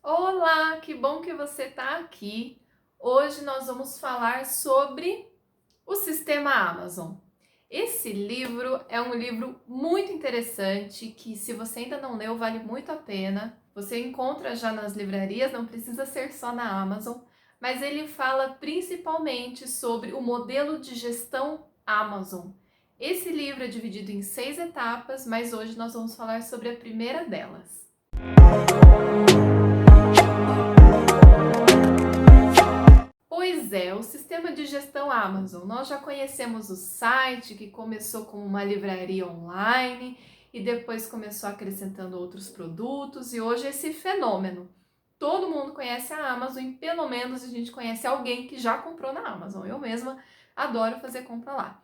Olá, que bom que você está aqui. Hoje nós vamos falar sobre o sistema Amazon. Esse livro é um livro muito interessante que, se você ainda não leu, vale muito a pena. Você encontra já nas livrarias, não precisa ser só na Amazon, mas ele fala principalmente sobre o modelo de gestão Amazon. Esse livro é dividido em 6 etapas, mas hoje nós vamos falar sobre a primeira delas. Pois é, o sistema de gestão Amazon. Nós já conhecemos o site, que começou como uma livraria online e depois começou acrescentando outros produtos, e hoje esse fenômeno. Todo mundo conhece a Amazon e pelo menos a gente conhece alguém que já comprou na Amazon. Eu mesma adoro fazer compra lá.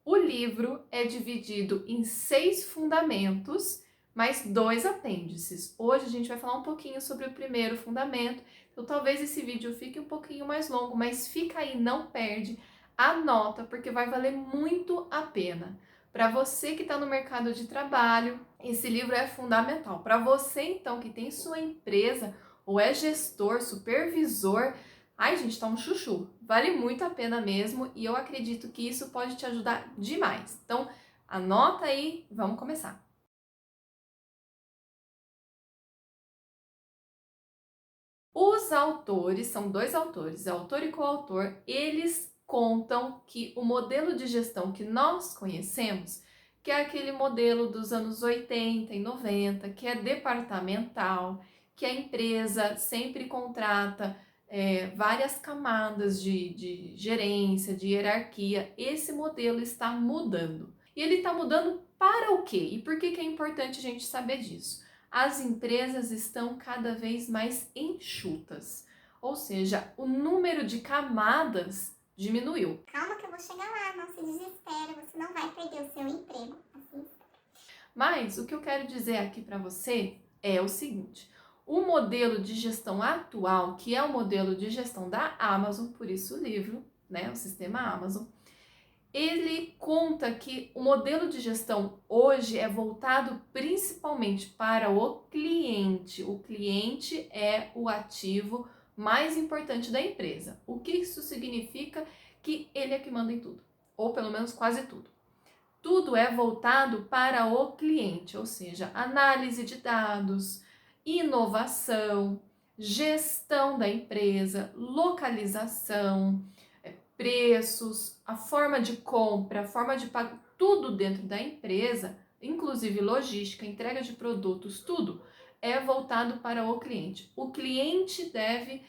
O livro é dividido em 6 fundamentos, mais 2 apêndices. Hoje a gente vai falar um pouquinho sobre o primeiro fundamento, então talvez esse vídeo fique um pouquinho mais longo, mas fica aí, não perde, anota, porque vai valer muito a pena. Para você que está no mercado de trabalho, esse livro é fundamental. Para você, então, que tem sua empresa ou é gestor, supervisor, ai, gente, tá um chuchu. Vale muito a pena mesmo e eu acredito que isso pode te ajudar demais. Então, anota aí, vamos começar. Os autores, são 2 autores, autor e coautor, eles contam que o modelo de gestão que nós conhecemos, que é aquele modelo dos anos 80 e 90, que é departamental, que a empresa sempre contrata várias camadas de gerência, de hierarquia, esse modelo está mudando. E ele está mudando para o quê? E por que é importante a gente saber disso? As empresas estão cada vez mais enxutas, ou seja, o número de camadas diminuiu. Calma que eu vou chegar lá, não se desespera, você não vai perder o seu emprego. Assim. Mas o que eu quero dizer aqui para você é o seguinte: o modelo de gestão atual, que é o modelo de gestão da Amazon, por isso o livro, né, o sistema Amazon, ele conta que o modelo de gestão hoje é voltado principalmente para o cliente. O cliente é o ativo mais importante da empresa. O que isso significa? Que ele é que manda em tudo, ou pelo menos quase tudo. Tudo é voltado para o cliente, ou seja, análise de dados, inovação, gestão da empresa, localização, preços, a forma de compra, a forma de pago, tudo dentro da empresa, inclusive logística, entrega de produtos, tudo é voltado para o cliente. O cliente deve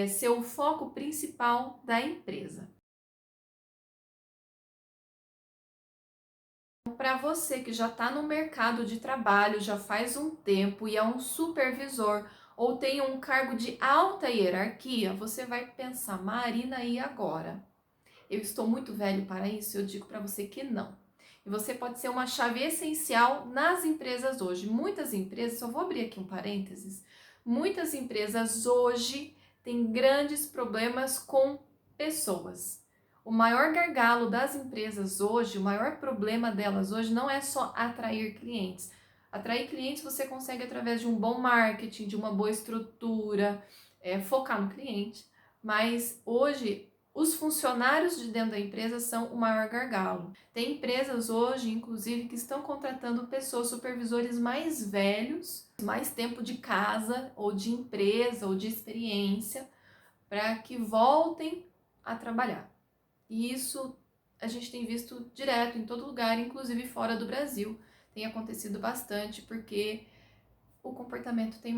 ser o foco principal da empresa. Para você que já está no mercado de trabalho, já faz um tempo e é um supervisor ou tem um cargo de alta hierarquia, você vai pensar, Marina, e agora? Eu estou muito velho para isso? Eu digo para você que não. E você pode ser uma chave essencial nas empresas hoje. Muitas empresas, só vou abrir aqui um parênteses, muitas empresas hoje têm grandes problemas com pessoas. O maior gargalo das empresas hoje, o maior problema delas hoje não é só atrair clientes. Atrair clientes você consegue através de um bom marketing, de uma boa estrutura, focar no cliente. Mas hoje os funcionários de dentro da empresa são o maior gargalo. Tem empresas hoje, inclusive, que estão contratando pessoas, supervisores mais velhos, mais tempo de casa, ou de empresa, ou de experiência, para que voltem a trabalhar. E isso a gente tem visto direto em todo lugar, inclusive fora do Brasil. Tem acontecido bastante porque o comportamento tem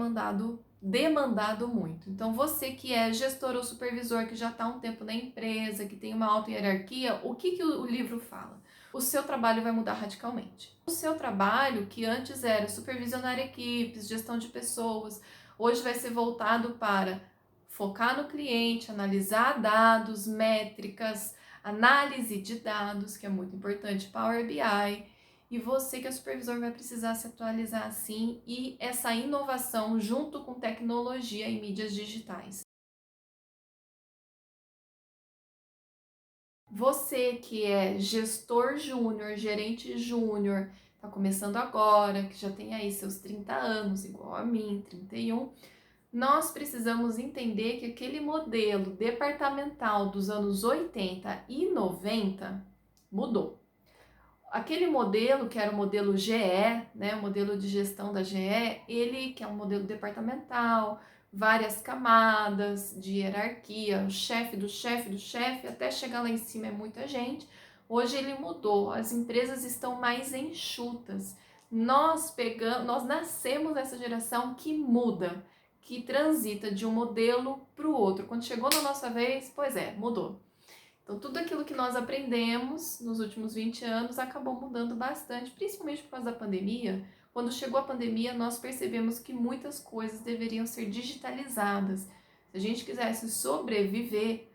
demandado muito. Então, você que é gestor ou supervisor, que já está há um tempo na empresa, que tem uma alta hierarquia, o que o livro fala? O seu trabalho vai mudar radicalmente. O seu trabalho, que antes era supervisionar equipes, gestão de pessoas, hoje vai ser voltado para focar no cliente, analisar dados, métricas, análise de dados, que é muito importante, Power BI, e você que é supervisor vai precisar se atualizar assim, e essa inovação junto com tecnologia e mídias digitais. Você que é gestor júnior, gerente júnior, está começando agora, que já tem aí seus 30 anos, igual a mim, 31, Nós precisamos entender que aquele modelo departamental dos anos 80 e 90 mudou. Aquele modelo, que era o modelo GE, né, o modelo de gestão da GE, ele que é um modelo departamental, várias camadas de hierarquia, o chefe do chefe do chefe, até chegar lá em cima é muita gente. Hoje ele mudou, as empresas estão mais enxutas. Nós nascemos nessa geração que muda, que transita de um modelo para o outro. Quando chegou na nossa vez, pois é, mudou. Então, tudo aquilo que nós aprendemos nos últimos 20 anos acabou mudando bastante, principalmente por causa da pandemia. Quando chegou a pandemia, nós percebemos que muitas coisas deveriam ser digitalizadas. Se a gente quisesse sobreviver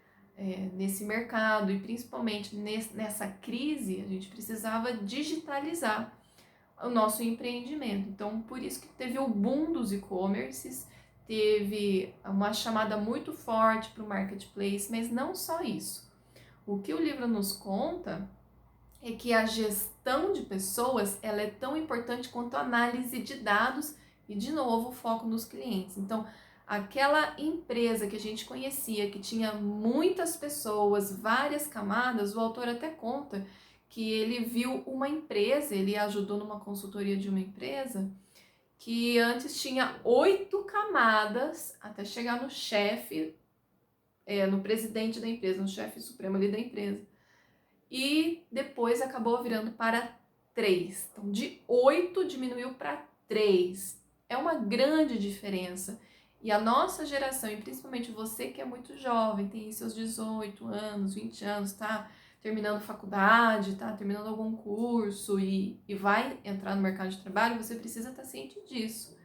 nesse mercado e principalmente nessa crise, a gente precisava digitalizar o nosso empreendimento. Então, por isso que teve o boom dos e-commerces, teve uma chamada muito forte para o marketplace, mas não só isso. O que o livro nos conta é que a gestão de pessoas ela é tão importante quanto a análise de dados e, de novo, o foco nos clientes. Então, aquela empresa que a gente conhecia, que tinha muitas pessoas, várias camadas, o autor até conta que ele viu uma empresa, ele ajudou numa consultoria de uma empresa, que antes tinha 8 camadas até chegar no chefe, no presidente da empresa, no chefe supremo ali da empresa. E depois acabou virando para 3. Então, de 8 diminuiu para 3. É uma grande diferença. E a nossa geração, e principalmente você que é muito jovem, tem seus 18 anos, 20 anos, tá terminando faculdade, tá terminando algum curso e vai entrar no mercado de trabalho, você precisa estar ciente disso.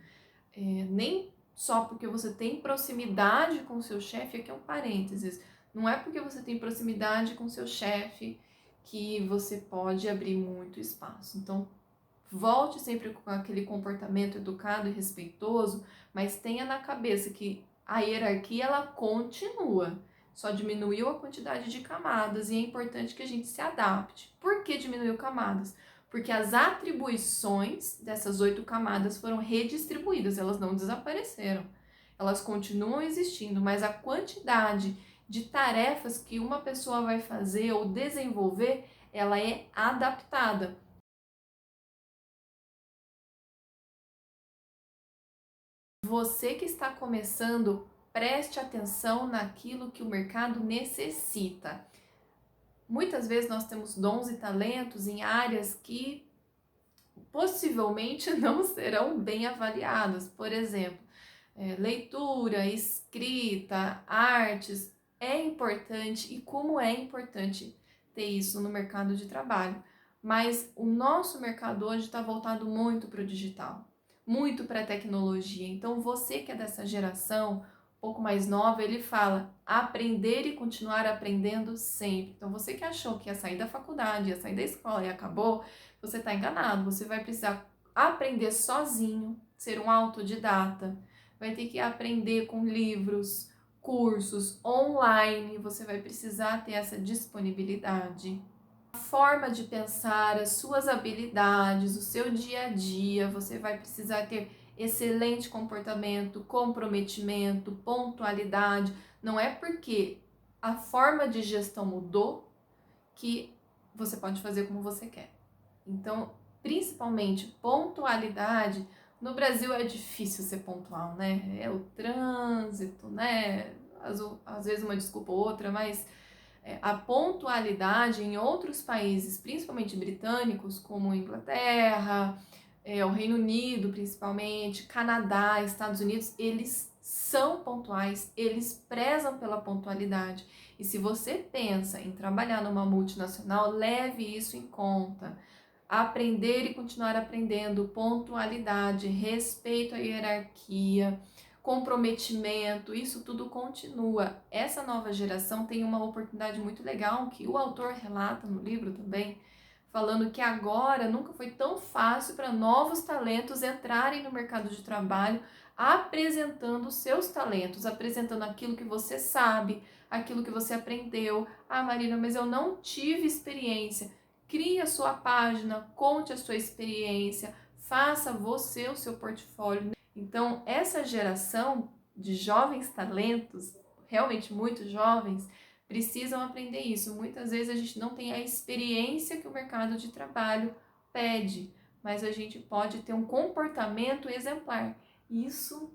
Nem só porque você tem proximidade com o seu chefe, aqui é um parênteses, não é porque você tem proximidade com o seu chefe que você pode abrir muito espaço. Então, volte sempre com aquele comportamento educado e respeitoso, mas tenha na cabeça que a hierarquia ela continua, só diminuiu a quantidade de camadas e é importante que a gente se adapte. Por que diminuiu camadas? Porque as atribuições dessas 8 camadas foram redistribuídas, elas não desapareceram. Elas continuam existindo, mas a quantidade de tarefas que uma pessoa vai fazer ou desenvolver, ela é adaptada. Você que está começando, preste atenção naquilo que o mercado necessita. Muitas vezes nós temos dons e talentos em áreas que possivelmente não serão bem avaliadas. Por exemplo, leitura, escrita, artes. É importante e como é importante ter isso no mercado de trabalho. Mas o nosso mercado hoje está voltado muito para o digital, muito para a tecnologia. Então você que é dessa geração, um pouco mais nova, ele fala aprender e continuar aprendendo sempre. Então você que achou que ia sair da faculdade, ia sair da escola e acabou, você está enganado. Você vai precisar aprender sozinho, ser um autodidata, vai ter que aprender com livros, cursos online, você vai precisar ter essa disponibilidade. A forma de pensar, as suas habilidades, o seu dia a dia, você vai precisar ter excelente comportamento, comprometimento, pontualidade. Não é porque a forma de gestão mudou que você pode fazer como você quer. Então, principalmente pontualidade. No Brasil é difícil ser pontual, né? É o trânsito, né? Às vezes uma desculpa ou outra, mas a pontualidade em outros países, principalmente britânicos, como Inglaterra, o Reino Unido principalmente, Canadá, Estados Unidos, eles são pontuais, eles prezam pela pontualidade. E se você pensa em trabalhar numa multinacional, leve isso em conta. Aprender e continuar aprendendo, pontualidade, respeito à hierarquia, comprometimento, isso tudo continua. Essa nova geração tem uma oportunidade muito legal que o autor relata no livro também, falando que agora nunca foi tão fácil para novos talentos entrarem no mercado de trabalho, apresentando seus talentos, apresentando aquilo que você sabe, aquilo que você aprendeu. Ah, Marina, mas eu não tive experiência. Crie a sua página, conte a sua experiência, faça você o seu portfólio. Então, essa geração de jovens talentos, realmente muito jovens, precisam aprender isso. Muitas vezes a gente não tem a experiência que o mercado de trabalho pede, mas a gente pode ter um comportamento exemplar. Isso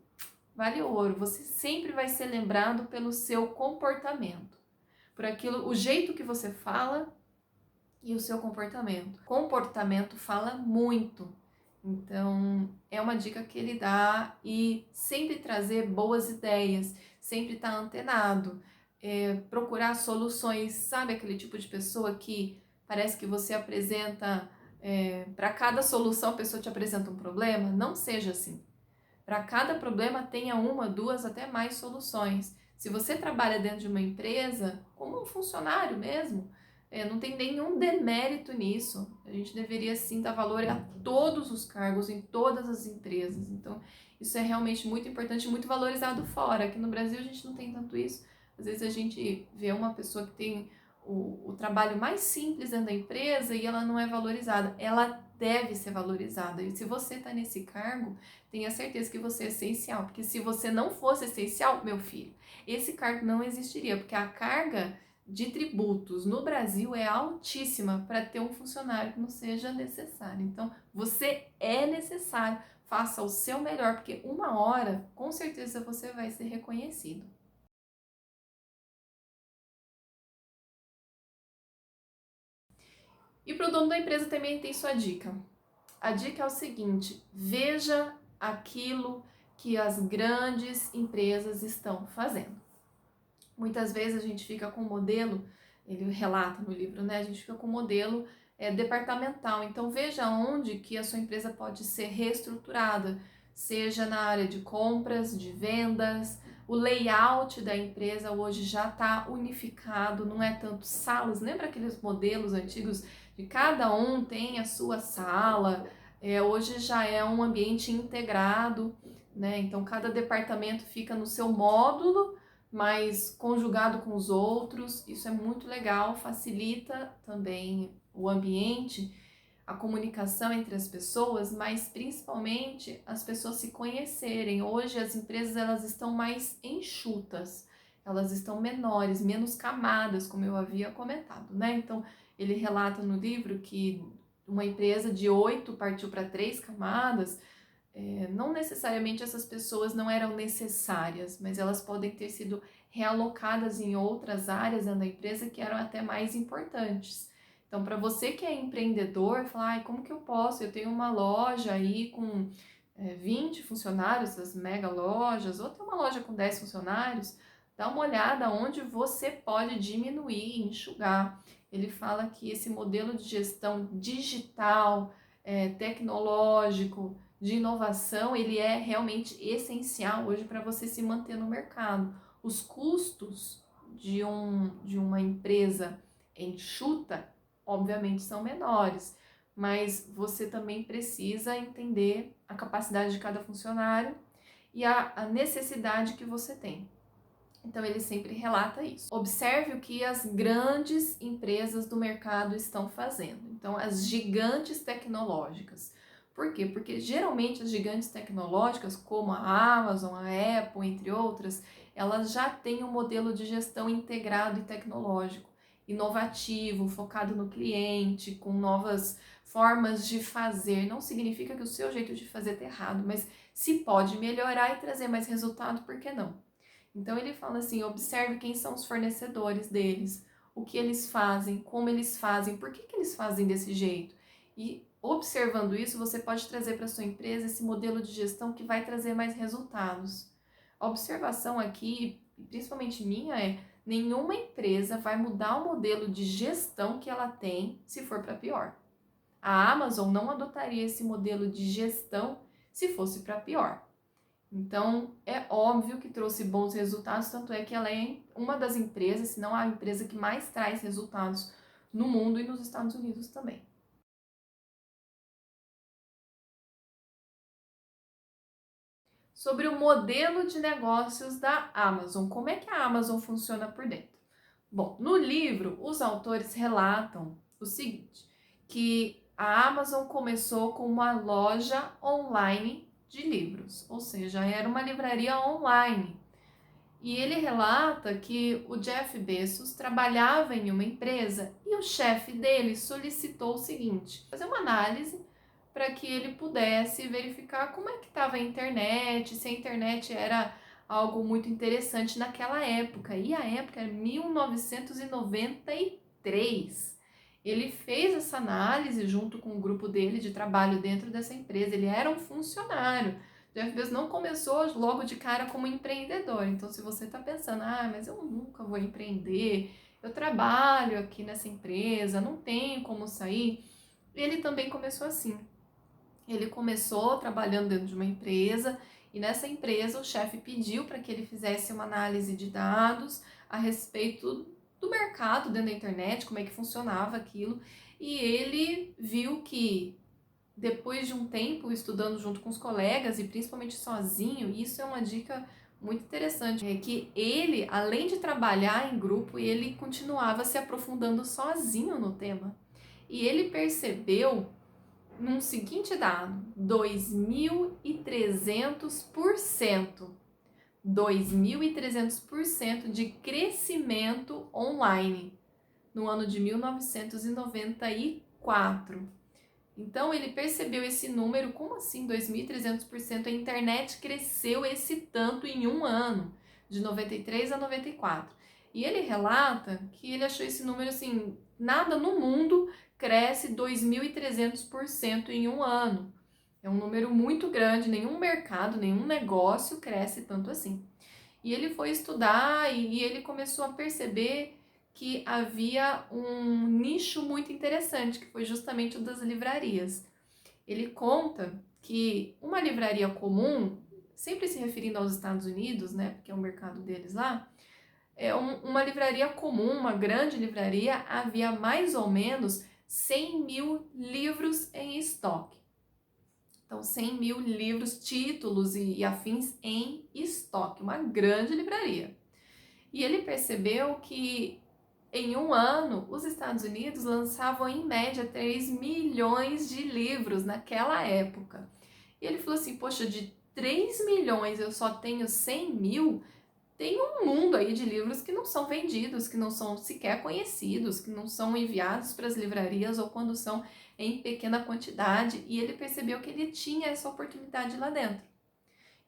vale ouro. Você sempre vai ser lembrado pelo seu comportamento, por aquilo, o jeito que você fala e o seu comportamento. Comportamento fala muito. Então, é uma dica que ele dá, e sempre trazer boas ideias, sempre estar antenado, procurar soluções, sabe aquele tipo de pessoa que parece que você apresenta, para cada solução a pessoa te apresenta um problema? Não seja assim. Para cada problema tenha uma, duas, até mais soluções. Se você trabalha dentro de uma empresa, como um funcionário mesmo, não tem nenhum demérito nisso. A gente deveria sim dar valor a todos os cargos em todas as empresas. Então, isso é realmente muito importante e muito valorizado fora. Aqui no Brasil a gente não tem tanto isso. Às vezes a gente vê uma pessoa que tem o trabalho mais simples dentro da empresa e ela não é valorizada. Ela deve ser valorizada. E se você está nesse cargo, tenha certeza que você é essencial. Porque se você não fosse essencial, meu filho, esse cargo não existiria. Porque a carga de tributos no Brasil é altíssima para ter um funcionário que não seja necessário. Então, você é necessário. Faça o seu melhor, porque uma hora, com certeza, você vai ser reconhecido. E para o dono da empresa também tem sua dica. A dica é o seguinte: veja aquilo que as grandes empresas estão fazendo. Muitas vezes a gente fica com um modelo, ele relata no livro, né? A gente fica com um modelo departamental. Então veja onde que a sua empresa pode ser reestruturada, seja na área de compras, de vendas. O layout da empresa hoje já está unificado, não é tanto salas. Lembra aqueles modelos antigos de cada um tem a sua sala? Hoje já é um ambiente integrado, né? Então cada departamento fica no seu módulo, mas conjugado com os outros. Isso é muito legal, facilita também o ambiente, a comunicação entre as pessoas, mas principalmente as pessoas se conhecerem. Hoje as empresas elas estão mais enxutas, elas estão menores, menos camadas, como eu havia comentado, né? Então ele relata no livro que uma empresa de 8 partiu para 3 camadas. Não necessariamente essas pessoas não eram necessárias, mas elas podem ter sido realocadas em outras áreas dentro da empresa que eram até mais importantes. Então, para você que é empreendedor, falar, ai, como que eu posso? Eu tenho uma loja aí com 20 funcionários, as mega lojas, ou tem uma loja com 10 funcionários, dá uma olhada onde você pode diminuir, enxugar. Ele fala que esse modelo de gestão digital, tecnológico, de inovação, ele é realmente essencial hoje para você se manter no mercado. Os custos de uma empresa enxuta, obviamente, são menores, mas você também precisa entender a capacidade de cada funcionário e a necessidade que você tem. Então, ele sempre relata isso. Observe o que as grandes empresas do mercado estão fazendo. Então, as gigantes tecnológicas. Por quê? Porque geralmente as gigantes tecnológicas, como a Amazon, a Apple, entre outras, elas já têm um modelo de gestão integrado e tecnológico, inovativo, focado no cliente, com novas formas de fazer. Não significa que o seu jeito de fazer está errado, mas se pode melhorar e trazer mais resultado, por que não? Então ele fala assim: observe quem são os fornecedores deles, o que eles fazem, como eles fazem, por que eles fazem desse jeito. E observando isso, você pode trazer para sua empresa esse modelo de gestão que vai trazer mais resultados. A observação aqui, principalmente minha, é: nenhuma empresa vai mudar o modelo de gestão que ela tem se for para pior. A Amazon não adotaria esse modelo de gestão se fosse para pior. Então, é óbvio que trouxe bons resultados, tanto é que ela é uma das empresas, se não a empresa que mais traz resultados no mundo e nos Estados Unidos também. Sobre o modelo de negócios da Amazon, como é que a Amazon funciona por dentro? Bom, no livro, os autores relatam o seguinte, que a Amazon começou com uma loja online de livros, ou seja, era uma livraria online. E ele relata que o Jeff Bezos trabalhava em uma empresa e o chefe dele solicitou o seguinte: fazer uma análise para que ele pudesse verificar como é que estava a internet, se a internet era algo muito interessante naquela época. E a época era 1993. Ele fez essa análise junto com o grupo dele de trabalho dentro dessa empresa. Ele era um funcionário. Jeff Bezos não começou logo de cara como empreendedor. Então, se você está pensando, mas eu nunca vou empreender, eu trabalho aqui nessa empresa, não tenho como sair, ele também começou assim. Ele começou trabalhando dentro de uma empresa e nessa empresa o chefe pediu para que ele fizesse uma análise de dados a respeito do mercado dentro da internet, como é que funcionava aquilo, e ele viu que depois de um tempo estudando junto com os colegas e principalmente sozinho, e isso é uma dica muito interessante, é que ele, além de trabalhar em grupo, ele continuava se aprofundando sozinho no tema. E ele percebeu num seguinte dado, 2.300%. 2.300% de crescimento online no ano de 1994. Então ele percebeu esse número, como assim 2.300%? A internet cresceu esse tanto em um ano, de 93 a 94. E ele relata que ele achou esse número assim, nada no mundo cresce 2.300% em um ano. É um número muito grande, nenhum mercado, nenhum negócio cresce tanto assim. E ele foi estudar e ele começou a perceber que havia um nicho muito interessante, que foi justamente o das livrarias. Ele conta que uma livraria comum, sempre se referindo aos Estados Unidos, né, porque é o mercado deles lá, uma livraria comum, uma grande livraria, havia mais ou menos 100 mil livros em estoque. Então, 100 mil livros, títulos e afins em estoque, uma grande livraria. E ele percebeu que em um ano, os Estados Unidos lançavam em média 3 milhões de livros naquela época. E ele falou assim, poxa, de 3 milhões eu só tenho 100 mil, tem um mundo aí de livros que não são vendidos, que não são sequer conhecidos, que não são enviados para as livrarias ou quando são em pequena quantidade. E ele percebeu que ele tinha essa oportunidade lá dentro.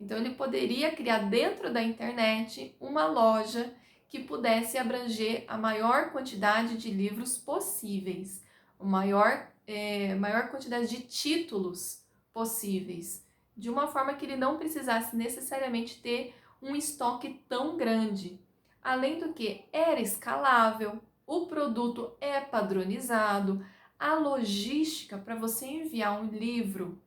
Então ele poderia criar dentro da internet uma loja que pudesse abranger a maior quantidade de livros possíveis, a maior quantidade de títulos possíveis, de uma forma que ele não precisasse necessariamente ter um estoque tão grande. Além do que era escalável, o produto é padronizado, a logística para você enviar um livro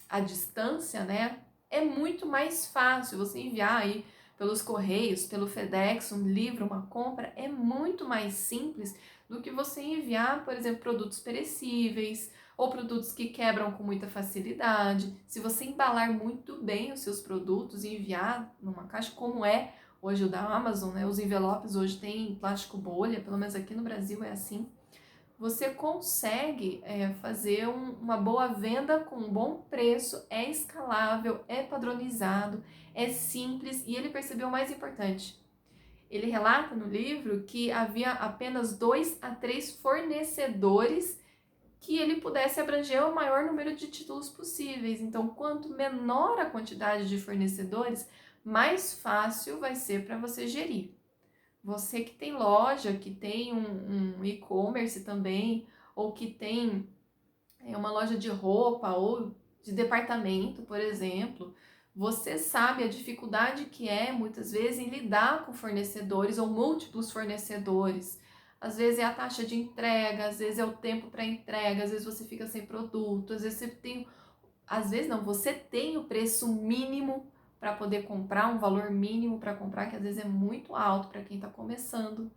à distância, né? É muito mais fácil você enviar aí pelos correios, pelo FedEx, um livro, uma compra, é muito mais simples do que você enviar, por exemplo, produtos perecíveis ou produtos que quebram com muita facilidade. Se você embalar muito bem os seus produtos e enviar numa caixa, como é hoje o da Amazon, né? Os envelopes hoje têm plástico bolha, pelo menos aqui no Brasil é assim. Você consegue fazer uma boa venda com um bom preço, é escalável, é padronizado, é simples e ele percebeu o mais importante. Ele relata no livro que havia apenas 2 a 3 fornecedores que ele pudesse abranger o maior número de títulos possíveis. Então, quanto menor a quantidade de fornecedores, mais fácil vai ser para você gerir. Você que tem loja, que tem um e-commerce também, ou que tem uma loja de roupa ou de departamento, por exemplo, você sabe a dificuldade que é, muitas vezes, em lidar com fornecedores ou múltiplos fornecedores. Às vezes é a taxa de entrega, às vezes é o tempo para entrega, às vezes você fica sem produto, às vezes você tem... Às vezes não, você tem o preço mínimo para poder comprar, um valor mínimo para comprar, que às vezes é muito alto para quem está começando.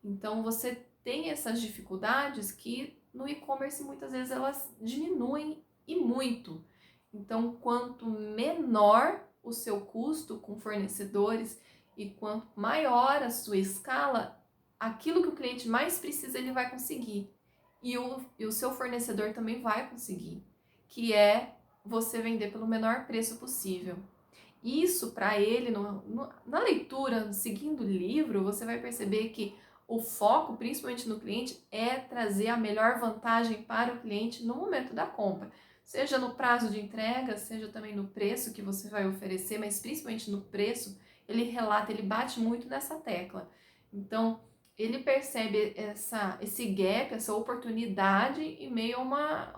Então você tem essas dificuldades que no e-commerce muitas vezes elas diminuem e muito. Então, quanto menor o seu custo com fornecedores e quanto maior a sua escala, aquilo que o cliente mais precisa ele vai conseguir. E o seu fornecedor também vai conseguir, que é você vender pelo menor preço possível. Isso, para ele, na leitura, seguindo o livro, você vai perceber que o foco, principalmente no cliente, é trazer a melhor vantagem para o cliente no momento da compra. Seja no prazo de entrega, seja também no preço que você vai oferecer, mas principalmente no preço, ele relata, ele bate muito nessa tecla. Então, ele percebe esse gap, essa oportunidade em meio a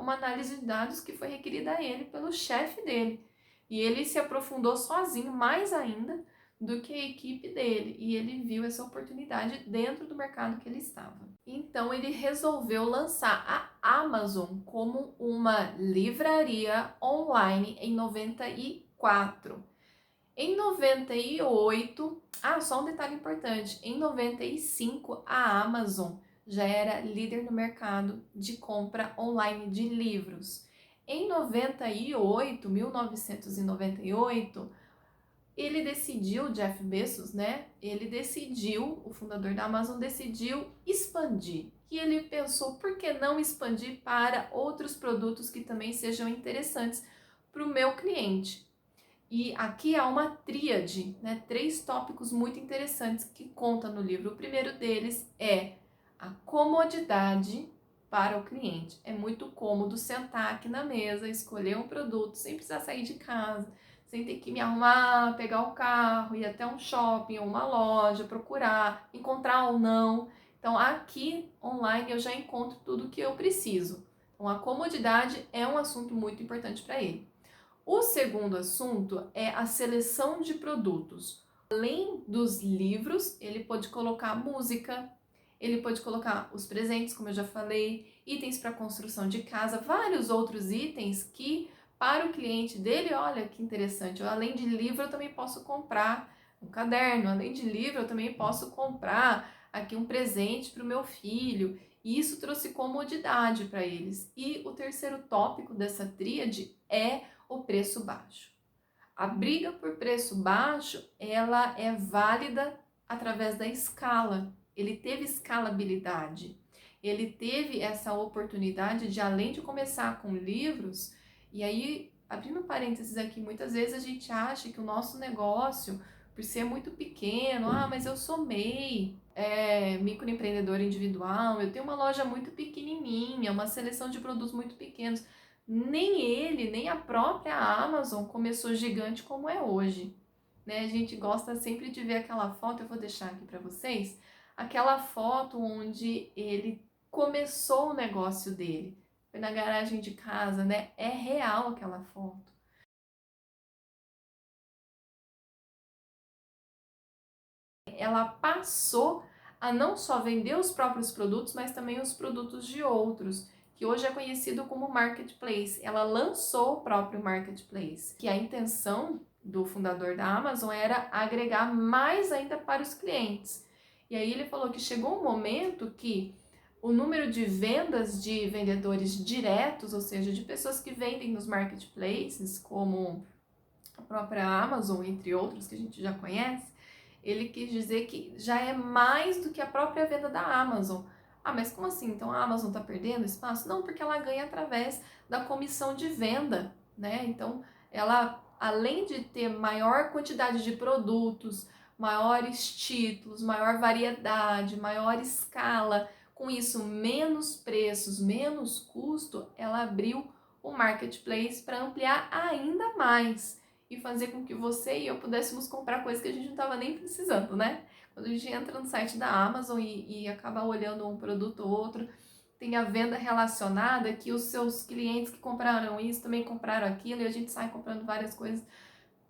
uma análise de dados que foi requerida a ele pelo chefe dele. E ele se aprofundou sozinho, mais ainda, do que a equipe dele. E ele viu essa oportunidade dentro do mercado que ele estava. Então ele resolveu lançar a Amazon como uma livraria online em 94. Em 98, só um detalhe importante, em 95 a Amazon já era líder no mercado de compra online de livros. Em 1998, ele decidiu, Jeff Bezos, né? O fundador da Amazon decidiu expandir. E ele pensou, por que não expandir para outros produtos que também sejam interessantes para o meu cliente? E aqui há uma tríade, né? 3 tópicos muito interessantes que conta no livro. O primeiro deles é a comodidade para o cliente. É muito cômodo sentar aqui na mesa, escolher um produto sem precisar sair de casa, sem ter que me arrumar, pegar o carro, ir até um shopping ou uma loja, procurar, encontrar ou não. Então aqui online eu já encontro tudo que eu preciso. Então a comodidade é um assunto muito importante para ele. O segundo assunto é a seleção de produtos. Além dos livros, ele pode colocar música, ele pode colocar os presentes, como eu já falei, itens para construção de casa, vários outros itens que para o cliente dele, olha que interessante, além de livro eu também posso comprar um caderno, além de livro eu também posso comprar aqui um presente para o meu filho. E isso trouxe comodidade para eles. E o terceiro tópico dessa tríade é o preço baixo. A briga por preço baixo, ela é válida através da escala. Ele teve escalabilidade. Ele teve essa oportunidade de, além de começar com livros, e aí, abrindo parênteses aqui, muitas vezes a gente acha que o nosso negócio, por ser muito pequeno, mas eu sou MEI, microempreendedor individual, eu tenho uma loja muito pequenininha, uma seleção de produtos muito pequenos. Nem ele, nem a própria Amazon começou gigante como é hoje, né? A gente gosta sempre de ver aquela foto, eu vou deixar aqui para vocês, aquela foto onde ele começou o negócio dele. Foi na garagem de casa, né? É real aquela foto. Ela passou a não só vender os próprios produtos, mas também os produtos de outros, que hoje é conhecido como marketplace. Ela lançou o próprio marketplace, que a intenção do fundador da Amazon era agregar mais ainda para os clientes. E aí ele falou que chegou um momento que o número de vendas de vendedores diretos, ou seja, de pessoas que vendem nos marketplaces, como a própria Amazon, entre outros que a gente já conhece, ele quis dizer que já é mais do que a própria venda da Amazon. Mas como assim? Então a Amazon está perdendo espaço? Não, porque ela ganha através da comissão de venda, né? Então ela, além de ter maior quantidade de produtos, maiores títulos, maior variedade, maior escala, com isso menos preços, menos custo, ela abriu o marketplace para ampliar ainda mais e fazer com que você e eu pudéssemos comprar coisas que a gente não estava nem precisando, né? Quando a gente entra no site da Amazon e acaba olhando um produto ou outro, tem a venda relacionada, que os seus clientes que compraram isso também compraram aquilo, e a gente sai comprando várias coisas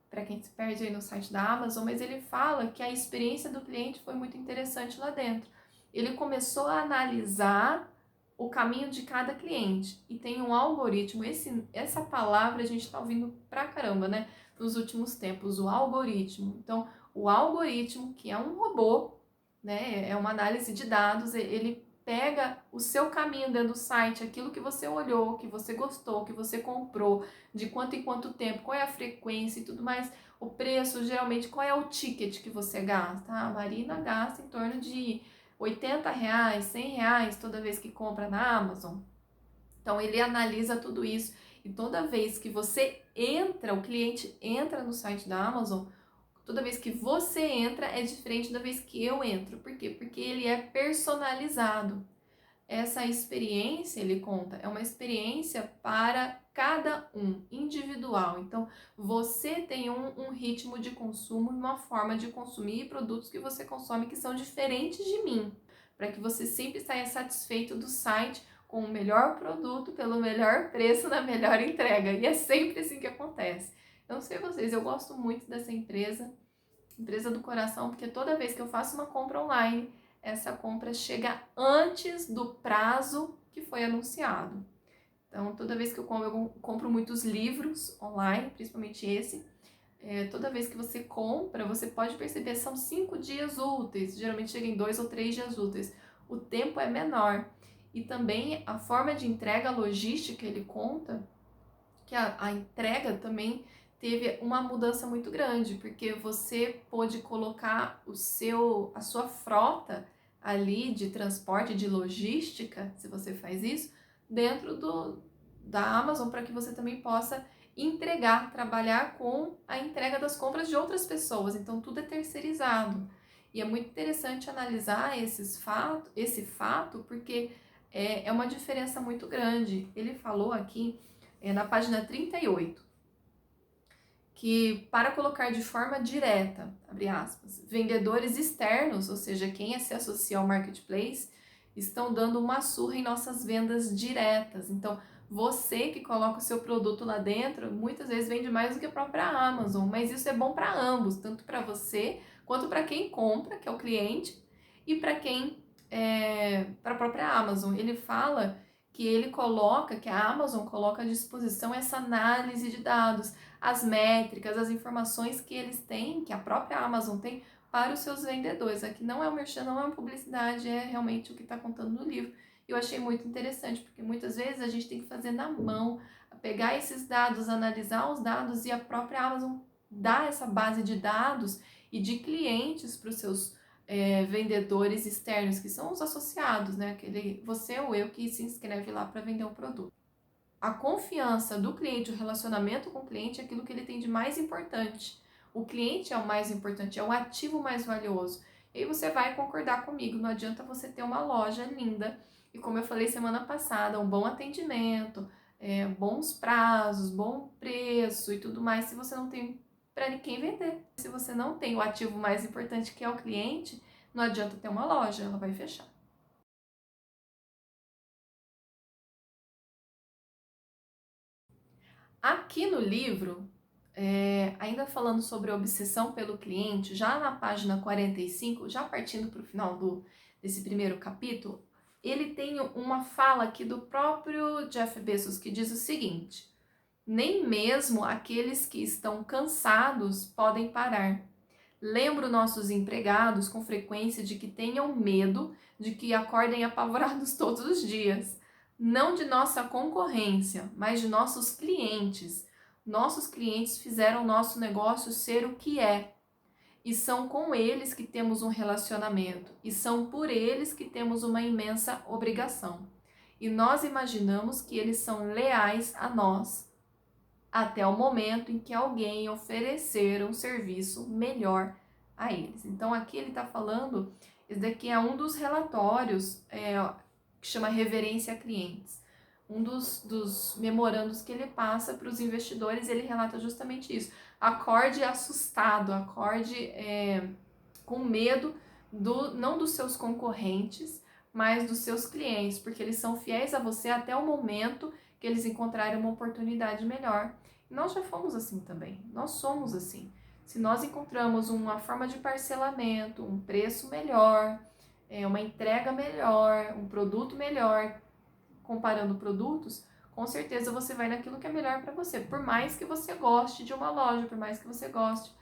para quem se perde aí no site da Amazon, mas ele fala que a experiência do cliente foi muito interessante lá dentro. Ele começou a analisar o caminho de cada cliente e tem um algoritmo. Essa palavra a gente está ouvindo pra caramba, né? Nos últimos tempos, o algoritmo. Então, o algoritmo, que é um robô, né? É uma análise de dados, ele pega o seu caminho dentro do site, aquilo que você olhou, que você gostou, que você comprou, de quanto em quanto tempo, qual é a frequência e tudo mais, o preço, geralmente, qual é o ticket que você gasta. A Marina gasta em torno de R$80, R$100 toda vez que compra na Amazon. Então ele analisa tudo isso E toda vez que você entra, o cliente entra no site da Amazon, toda vez que você entra é diferente da vez que eu entro. Por quê? Porque ele é personalizado. Essa experiência, ele conta, é uma experiência para cada um, individual. Então, você tem um ritmo de consumo, uma forma de consumir produtos que você consome que são diferentes de mim, para que você sempre saia satisfeito do site com o melhor produto, pelo melhor preço, na melhor entrega. E é sempre assim que acontece. Eu não sei vocês, eu gosto muito dessa empresa do coração, porque toda vez que eu faço uma compra online, essa compra chega antes do prazo que foi anunciado. Então, toda vez que eu compro muitos livros online, principalmente esse, toda vez que você compra, você pode perceber, são 5 dias úteis, geralmente chega em 2 ou 3 dias úteis. O tempo é menor. E também a forma de entrega, a logística, ele conta que a entrega também teve uma mudança muito grande, porque você pôde colocar a sua frota ali de transporte, de logística, se você faz isso, dentro da Amazon, para que você também possa entregar, trabalhar com a entrega das compras de outras pessoas. Então, tudo é terceirizado. E é muito interessante analisar esse fato, porque é uma diferença muito grande. Ele falou aqui, na página 38, que para colocar de forma direta, abre aspas, vendedores externos, ou seja, quem se associa ao marketplace, estão dando uma surra em nossas vendas diretas. Então, você que coloca o seu produto lá dentro, muitas vezes vende mais do que a própria Amazon, mas isso é bom para ambos, tanto para você quanto para quem compra, que é o cliente, e para para a própria Amazon. Ele fala que a Amazon coloca à disposição essa análise de dados, as métricas, as informações que eles têm, que a própria Amazon tem, para os seus vendedores. Aqui não é um merchan, não é uma publicidade, é realmente o que está contando no livro. Eu achei muito interessante, porque muitas vezes a gente tem que fazer na mão, pegar esses dados, analisar os dados, e a própria Amazon dá essa base de dados e de clientes para os seus vendedores externos, que são os associados, né? Você ou eu que se inscreve lá para vender um produto. A confiança do cliente, o relacionamento com o cliente é aquilo que ele tem de mais importante. O cliente é o mais importante, é o ativo mais valioso. E aí você vai concordar comigo, não adianta você ter uma loja linda e, como eu falei semana passada, um bom atendimento, bons prazos, bom preço e tudo mais, se você não tem para quem vender. Se você não tem o ativo mais importante, que é o cliente, não adianta ter uma loja, ela vai fechar. Aqui no livro, ainda falando sobre obsessão pelo cliente, já na página 45, já partindo para o final desse primeiro capítulo, ele tem uma fala aqui do próprio Jeff Bezos que diz o seguinte: nem mesmo aqueles que estão cansados podem parar. Lembro nossos empregados com frequência de que tenham medo de que acordem apavorados todos os dias. Não de nossa concorrência, mas de nossos clientes. Nossos clientes fizeram nosso negócio ser o que é. E são com eles que temos um relacionamento. E são por eles que temos uma imensa obrigação. E nós imaginamos que eles são leais a nós, até o momento em que alguém oferecer um serviço melhor a eles. Então aqui ele está falando, esse daqui é um dos relatórios que chama Reverência a Clientes. Um dos memorandos que ele passa para os investidores, ele relata justamente isso. Acorde assustado, acorde com medo, não dos seus concorrentes, mas dos seus clientes, porque eles são fiéis a você até o momento que eles encontrarem uma oportunidade melhor. Nós já fomos assim também, nós somos assim. Se nós encontramos uma forma de parcelamento, um preço melhor, uma entrega melhor, um produto melhor, comparando produtos, com certeza você vai naquilo que é melhor para você. Por mais que você goste de uma loja, por mais que você goste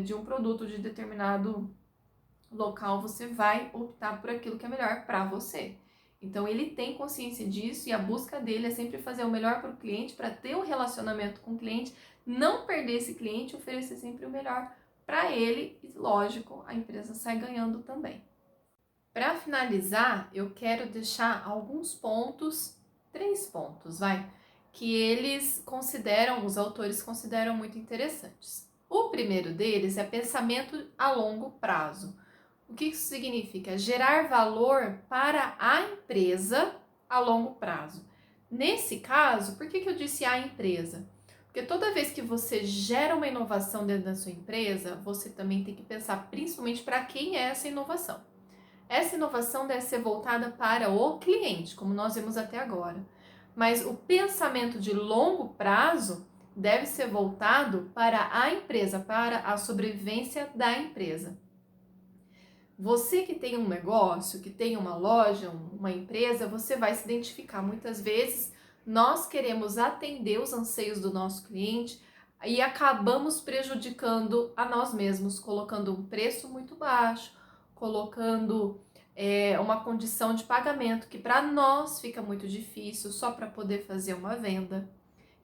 de um produto de determinado local, você vai optar por aquilo que é melhor para você. Então ele tem consciência disso e a busca dele é sempre fazer o melhor para o cliente, para ter um relacionamento com o cliente, não perder esse cliente, oferecer sempre o melhor para ele e, lógico, a empresa sai ganhando também. Para finalizar, eu quero deixar alguns pontos, 3 pontos, que os autores consideram muito interessantes. O primeiro deles é pensamento a longo prazo. O que isso significa? Gerar valor para a empresa a longo prazo. Nesse caso, por que eu disse a empresa? Porque toda vez que você gera uma inovação dentro da sua empresa, você também tem que pensar principalmente para quem é essa inovação. Essa inovação deve ser voltada para o cliente, como nós vimos até agora. Mas o pensamento de longo prazo deve ser voltado para a empresa, para a sobrevivência da empresa. Você que tem um negócio, que tem uma loja, uma empresa, você vai se identificar. Muitas vezes nós queremos atender os anseios do nosso cliente e acabamos prejudicando a nós mesmos, colocando um preço muito baixo, colocando uma condição de pagamento que para nós fica muito difícil só para poder fazer uma venda.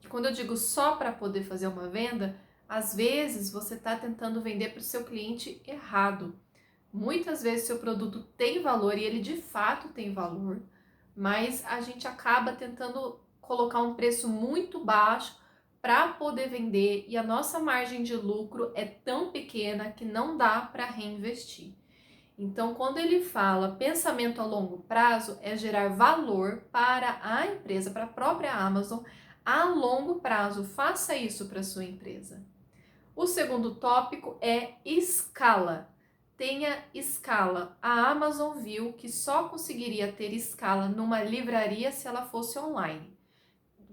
E quando eu digo só para poder fazer uma venda, às vezes você está tentando vender para o seu cliente errado. Muitas vezes seu produto tem valor e ele de fato tem valor, mas a gente acaba tentando colocar um preço muito baixo para poder vender e a nossa margem de lucro é tão pequena que não dá para reinvestir. Então, quando ele fala pensamento a longo prazo, é gerar valor para a empresa, para a própria Amazon, a longo prazo. Faça isso para a sua empresa. O segundo tópico é escala. Tenha escala. A Amazon viu que só conseguiria ter escala numa livraria se ela fosse online.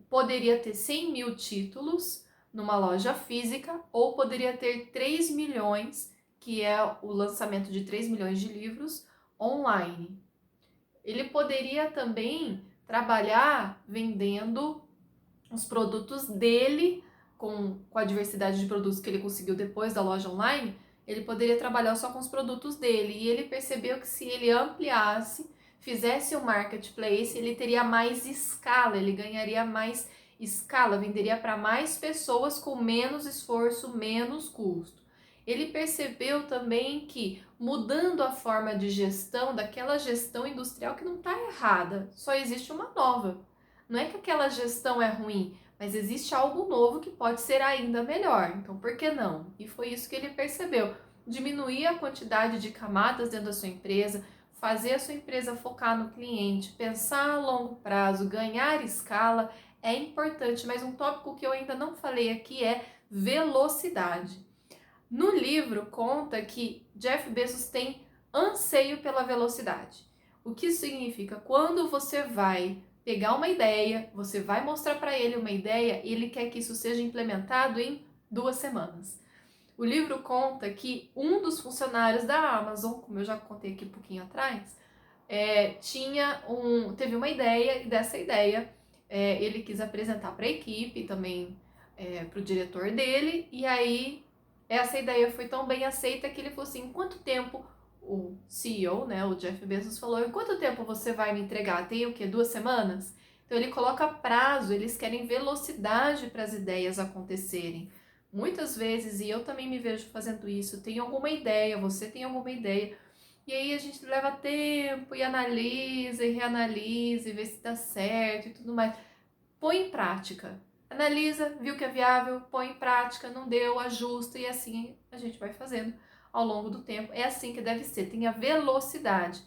Poderia ter 100 mil títulos numa loja física ou poderia ter 3 milhões, que é o lançamento de 3 milhões de livros online. Ele poderia também trabalhar vendendo os produtos dele com a diversidade de produtos que ele conseguiu depois da loja online. Ele poderia trabalhar só com os produtos dele e ele percebeu que se ele ampliasse, fizesse um marketplace, ele teria mais escala, ele ganharia mais escala, venderia para mais pessoas com menos esforço, menos custo. Ele percebeu também que mudando a forma de gestão, daquela gestão industrial que não está errada, só existe uma nova. Não é que aquela gestão é ruim, mas existe algo novo que pode ser ainda melhor. Então, por que não? E foi isso que ele percebeu. Diminuir a quantidade de camadas dentro da sua empresa, fazer a sua empresa focar no cliente, pensar a longo prazo, ganhar escala é importante. Mas um tópico que eu ainda não falei aqui é velocidade. No livro conta que Jeff Bezos tem anseio pela velocidade. O que isso significa? Quando você vai pegar uma ideia, você vai mostrar para ele uma ideia e ele quer que isso seja implementado em 2 semanas. O livro conta que um dos funcionários da Amazon, como eu já contei aqui um pouquinho atrás, teve uma ideia e dessa ideia ele quis apresentar para a equipe, também para o diretor dele, e aí essa ideia foi tão bem aceita que ele falou assim, em quanto tempo o CEO, né, o Jeff Bezos falou, em quanto tempo você vai me entregar? Tem o quê? 2 semanas? Então ele coloca prazo, eles querem velocidade para as ideias acontecerem. Muitas vezes, e eu também me vejo fazendo isso, tem alguma ideia, você tem alguma ideia, e aí a gente leva tempo e analisa e reanalisa e vê se dá certo e tudo mais. Põe em prática. Analisa, viu que é viável, põe em prática, não deu, ajusta e assim a gente vai fazendo ao longo do tempo. É assim que deve ser, tenha velocidade.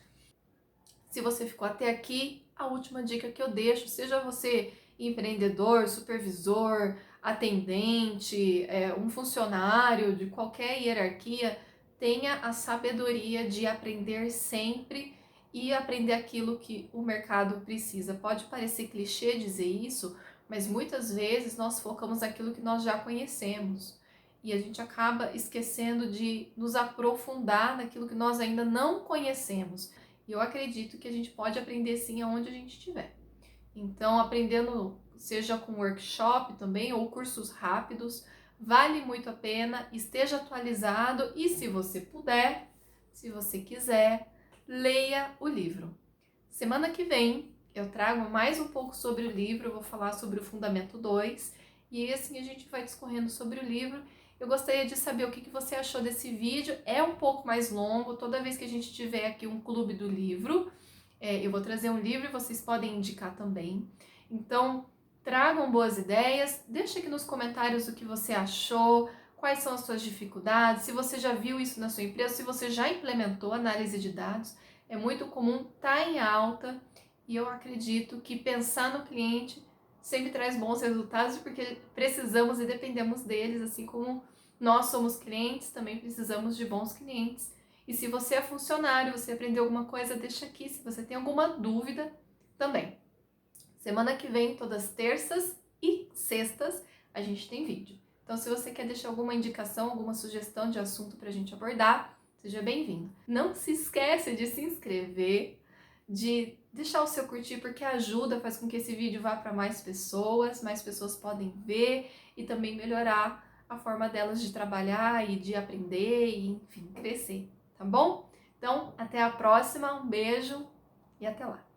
Se você ficou até aqui, a última dica que eu deixo, seja você empreendedor, supervisor, atendente, um funcionário de qualquer hierarquia, tenha a sabedoria de aprender sempre e aprender aquilo que o mercado precisa. Pode parecer clichê dizer isso, mas muitas vezes nós focamos naquilo que nós já conhecemos e a gente acaba esquecendo de nos aprofundar naquilo que nós ainda não conhecemos. E eu acredito que a gente pode aprender sim aonde a gente estiver. Então, aprendendo, seja com workshop também ou cursos rápidos, vale muito a pena, esteja atualizado e se você puder, se você quiser, leia o livro. Semana que vem eu trago mais um pouco sobre o livro, eu vou falar sobre o Fundamento 2 e assim a gente vai discorrendo sobre o livro. Eu gostaria de saber o que você achou desse vídeo, é um pouco mais longo, toda vez que a gente tiver aqui um clube do livro, eu vou trazer um livro e vocês podem indicar também. Então, Tragam boas ideias, deixa aqui nos comentários o que você achou, quais são as suas dificuldades, se você já viu isso na sua empresa, se você já implementou análise de dados. É muito comum, tá em alta, e eu acredito que pensar no cliente sempre traz bons resultados, porque precisamos e dependemos deles, assim como nós somos clientes, também precisamos de bons clientes. E se você é funcionário, você aprendeu alguma coisa, deixa aqui. Se você tem alguma dúvida, também. Semana que vem, todas terças e sextas, a gente tem vídeo. Então, se você quer deixar alguma indicação, alguma sugestão de assunto para a gente abordar, seja bem-vindo. Não se esqueça de se inscrever, de deixar o seu curtir, porque ajuda, faz com que esse vídeo vá para mais pessoas podem ver e também melhorar a forma delas de trabalhar e de aprender e, enfim, crescer, tá bom? Então, até a próxima, um beijo e até lá!